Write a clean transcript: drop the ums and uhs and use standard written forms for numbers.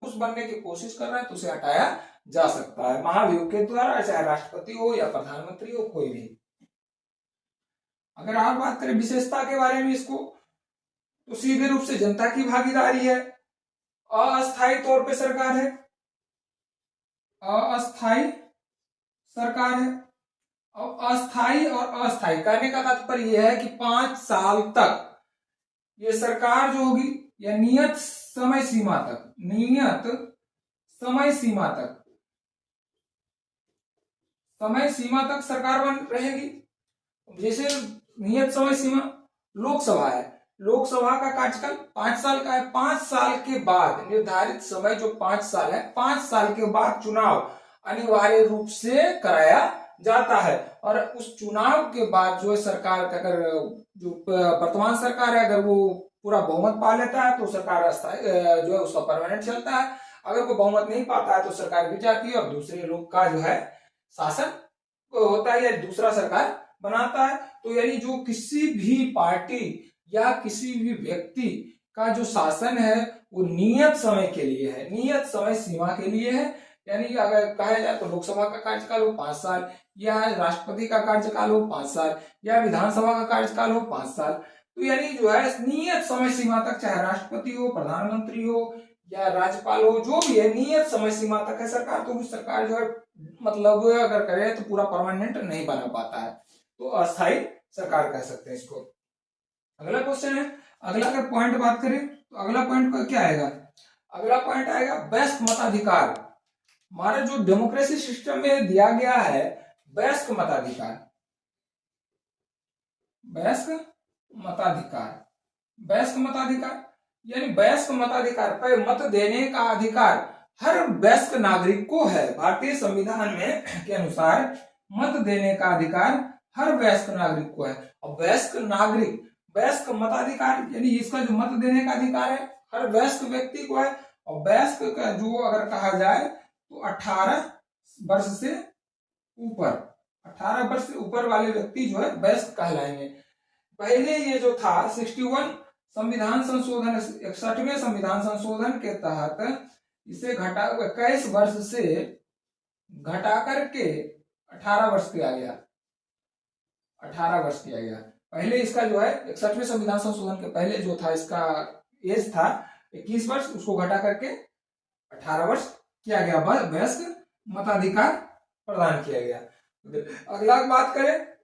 पुरुष बनने की कोशिश कर रहा है तो उसे हटाया जा सकता है महाभियोग के द्वारा, चाहे राष्ट्रपति हो या प्रधानमंत्री हो, कोई भी। अगर आप बात करें विशेषता के बारे में इसको, तो सीधे रूप से जनता की भागीदारी है, अस्थायी तौर पे सरकार है, अस्थायी सरकार है। अब अस्थायी और अस्थायी कहने का तात्पर्य यह है कि 5 साल तक ये सरकार जो होगी या नियत समय सीमा तक, नियत समय सीमा तक, समय सीमा तक सरकार बन रहेगी। जैसे नियत समय सीमा लोकसभा है, लोकसभा का कार्यकाल 5 साल का है। 5 साल के बाद निर्धारित समय जो 5 साल है, 5 साल के बाद चुनाव अनिवार्य रूप से कराया जाता है। और उस चुनाव के बाद जो है सरकार का, अगर जो वर्तमान सरकार है अगर वो पूरा बहुमत पा लेता है तो सरकार जो है उसका परमानेंट चलता है। अगर वो बहुमत नहीं पाता है तो सरकार गिर जाती है और दूसरे लोग का जो है शासन होता है या दूसरा सरकार बनाता है। तो यानी जो किसी भी पार्टी या किसी भी व्यक्ति का जो शासन है वो नियत समय के लिए है, नियत समय सीमा के लिए है। यानी अगर कहा जाए तो लोकसभा का कार्यकाल हो 5 साल, या राष्ट्रपति का कार्यकाल हो 5 साल, या विधानसभा का कार्यकाल हो 5 साल। तो यानी जो है नियत समय सीमा तक, चाहे राष्ट्रपति हो, प्रधानमंत्री हो या राज्यपाल हो, जो भी है नियत समय सीमा तक है सरकार। तो सरकार जो है मतलब अगर करे तो पूरा परमानेंट नहीं बना पाता है, तो अस्थायी सरकार कह सकते हैं इसको। अगला क्वेश्चन है, अगला अगर पॉइंट बात करें तो अगला पॉइंट क्या आएगा? अगला पॉइंट आएगा वयस्क मताधिकार। हमारे जो डेमोक्रेसी सिस्टम में दिया गया है वयस्क मताधिकार, वयस्क मताधिकार, वयस्क मताधिकार यानी वयस्क मताधिकार पर मत देने का अधिकार हर वयस्क नागरिक को है। भारतीय संविधान में के अनुसार मत देने का अधिकार हर वयस्क नागरिक को है। और वयस्क नागरिक, वयस्क मताधिकार यानी इसका जो मत देने का अधिकार है हर वयस्क व्यक्ति को है। और वयस्क का जो अगर कहा जाए तो 18 वर्ष से ऊपर, 18 वर्ष से ऊपर वाले व्यक्ति जो है वयस्क कहलाएंगे। पहले ये जो था 61 संविधान संशोधन, 61वें संविधान संशोधन के तहत इसे घटा 21 वर्ष से घटा करके 18 वर्ष किया गया, 18 वर्ष किया गया। पहले इसका जो है 61वें संविधान संशोधन के पहले जो था इसका एज था 21 वर्ष, उसको घटा करके 18 वर्ष किया गया, वयस्क मताधिकार प्रदान किया गया। अगला बात करें